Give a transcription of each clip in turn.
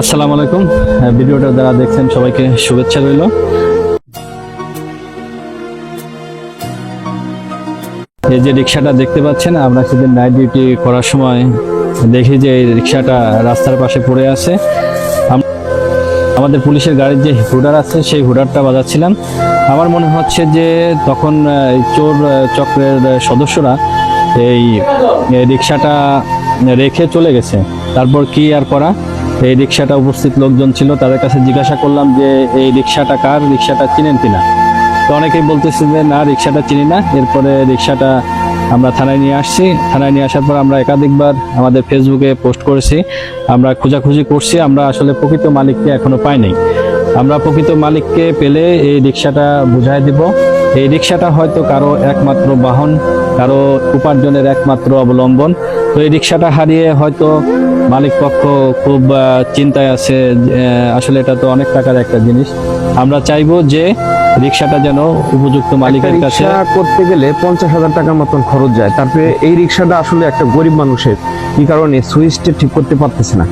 আসসালামু আলাইকুম। ভিডিওটা যারা দেখছেন সবাইকে শুভেচ্ছা রইল। এই যে রিক্সাটা দেখতে পাচ্ছেন, আমরা সেদিন নাইট ডিউটি করার সময় দেখি যে এই রিক্সাটা রাস্তার পাশে পড়ে আছে। আমাদের পুলিশের গাড়ির যে হুডার আছে সেই হুডারটা বাজাচ্ছিলাম। আমার মনে হচ্ছে যে তখন চোর চক্রের সদস্যরা এই রিক্সাটা রেখে চলে গেছে। তারপর কি আর করা, এই রিক্সাটা উপস্থিত লোকজন ছিল, তাদের কাছে জিজ্ঞাসা করলাম যে এই রিক্সাটা কার, রিক্সাটা চিনেন কিনা। তো অনেকেই বলতেছে যে না, রিক্সাটা চিনি না। এরপরে রিক্সাটা আমরা থানায় নিয়ে আসছি। থানায় নিয়ে আসার পর আমরা একাধিকবার আমাদের ফেসবুকে পোস্ট করেছি, আমরা খোঁজাখুঁজি করছি। আমরা আসলে প্রকৃত মালিককে এখনো পাই নাই। আমরা প্রকৃত মালিককে পেলে এই রিক্সাটা বুঝাই দিব। এই রিক্সাটা হয়তো কারো একমাত্র বাহন, কারো উপার্জনের একমাত্র অবলম্বন। তো এই রিক্সাটা হারিয়ে হয়তো মালিক পক্ষ খুব চিন্তায় আছে। আসলে এটা তো অনেক টাকার একটা জিনিস। আমরা চাইবো যে রিক্সাটা যেন উপযুক্ত মালিকের কাছে করতে গেলে 50,000 টাকার মতন খরচ যায়। তারপরে এই রিক্সাটা আসলে একটা গরিব মানুষের, কি কারণে সুইচটা ঠিক করতে পারতেছে না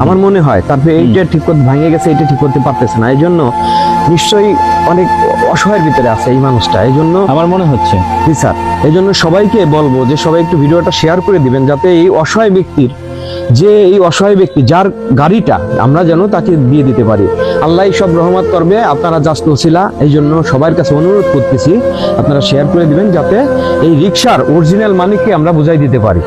আমার মনে হয়। তারপরে এইটা ঠিক করতে ভেঙে গেছে, এটা ঠিক করতে পারতেছে না। এই জন্য নিশ্চয়ই অনেক অসহায়ের ভিতরে আছে এই মানুষটা। এই জন্য আমার মনে হচ্ছে জি স্যার, এই জন্য সবাইকে বলবো যে সবাই একটু ভিডিওটা শেয়ার করে দিবেন, যাতে এই অসহায় ব্যক্তি যার গাড়িটা আমরা যেন তাকে দিয়ে দিতে পারি। আল্লাহ সব রহমত করবে, আপনারা জাস্ট নসিলা। এই জন্য সবার কাছে অনুরোধ করতেছি আপনারা শেয়ার করে দিবেন, যাতে এই রিক্সার অরিজিনাল মালিককে আমরা বুঝাই দিতে পারি।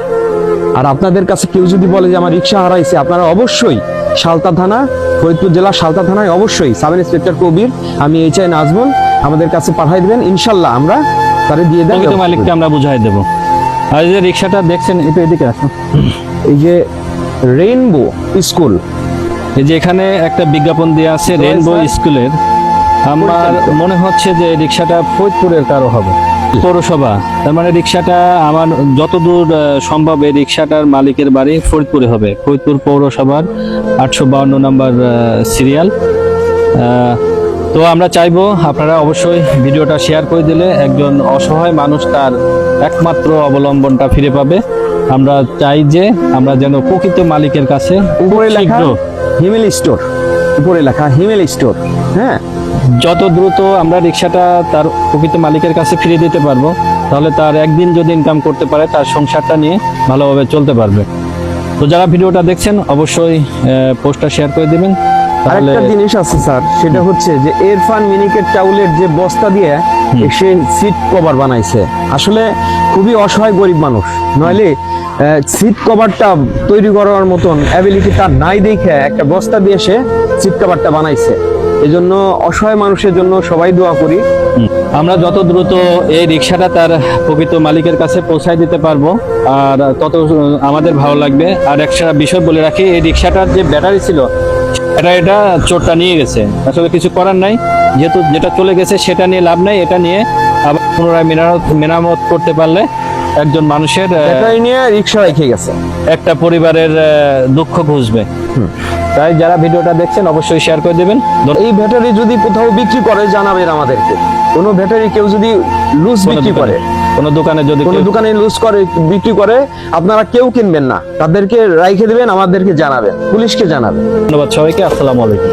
আর আপনাদের কাছে কেউ যদি বলে যে আমার রিক্সা হারাইছে, আপনারা অবশ্যই সালতা থানা, ফরিদপুর জেলা সালতা থানায় অবশ্যই সাব ইন্সপেক্টর কবির, আমি এইচআই নাজমুল, আমাদের কাছে পাঠাই দিবেন। ইনশাল্লাহ আমরা তারে দিয়ে দেব, প্রকৃত মালিককে আমরা বুঝাই দেব। আর এই যে রিক্সাটা দেখছেন, এটা এদিকে আসুন। এই যে রেইনবো স্কুল, এই যে এখানে একটা বিজ্ঞাপন দেওয়া আছে রেইনবো স্কুলের। আমার মনে হচ্ছে যে রিক্সাটা ফরিদপুরের কারো হবে, পৌরসভা। তার মানে রিক্সাটা আমার যতদূর সম্ভব এই রিক্সাটার মালিকের বাড়ি ফরিদপুরে হবে, ফরিদপুর পৌরসভার 852 নম্বর সিরিয়াল। তো আমরা চাইবো আপনারা অবশ্যই ভিডিওটা শেয়ার করে দিলে একজন অসহায় মানুষ তার একমাত্র অবলম্বনটা ফিরে পাবে। আমরা চাই যে আমরা যেন প্রকৃত মালিকের কাছে উপরে লেখা হিমেল স্টোর, উপরে লেখা হিমেল স্টোর, হ্যাঁ, যত দ্রুত আমরা রিক্সাটা তার প্রকৃত মালিকের কাছে ফিরে দিতে পারবো, তাহলে তার একদিন যদি ইনকাম করতে পারে, তার সংসারটা নিয়ে ভালোভাবে চলতে পারবে। তো যারা ভিডিওটা দেখছেন অবশ্যই পোস্টটা শেয়ার করে দিবেন। আরেকটা জিনিস আছে স্যার, সেটা হচ্ছে যে ইরফান মিনিকেট চাউলের যে বস্তা দিয়ে সে সিট কভার বানাইছে। আসলে খুবই অসহায় গরিব মানুষ, নইলে সিট কভারটা তৈরি করার মতন অ্যাবিলিটি তার নাই, দেখে একটা বস্তা দিয়ে সে সিট কভারটা বানাইছে। এই জন্য অসহায় মানুষের জন্য সবাই দোয়া করি। আমরা যত দ্রুত এই রিক্সাটা তার প্রকৃত মালিকের কাছে পৌঁছায় দিতে পারবো, আর তত আমাদের ভালো লাগবে। আর একটা বিষয় বলে রাখি, এই রিক্সাটার যে ব্যাটারি ছিল এটা চোরটা নিয়ে গেছে। আসলে কিছু করার নাই, যেহেতু যেটা চলে গেছে সেটা নিয়ে লাভ নাই। এটা নিয়ে আবার পুনরায় মেরামত করতে পারলে একজন মানুষের ব্যাটারি নিয়ে রিক্সা রেখে গেছে, একটা পরিবারের দুঃখ ঘুচবে। তাই যারা ভিডিওটা দেখছেন অবশ্যই শেয়ার করে দেবেন। এই ব্যাটারি যদি কোথাও বিক্রি করে জানাবেন আমাদেরকে। কোনো ব্যাটারি কেউ যদি লুজ বিক্রি করে, কোনো দোকানে যদি কোনো দোকানে লুজ করে বিক্রি করে, আপনারা কেউ কিনবেন না, তাদেরকে রাইখে দিবেন, আমাদেরকে জানাবেন, পুলিশকে জানাবেন। ধন্যবাদ সবাইকে। আসসালামু আলাইকুম।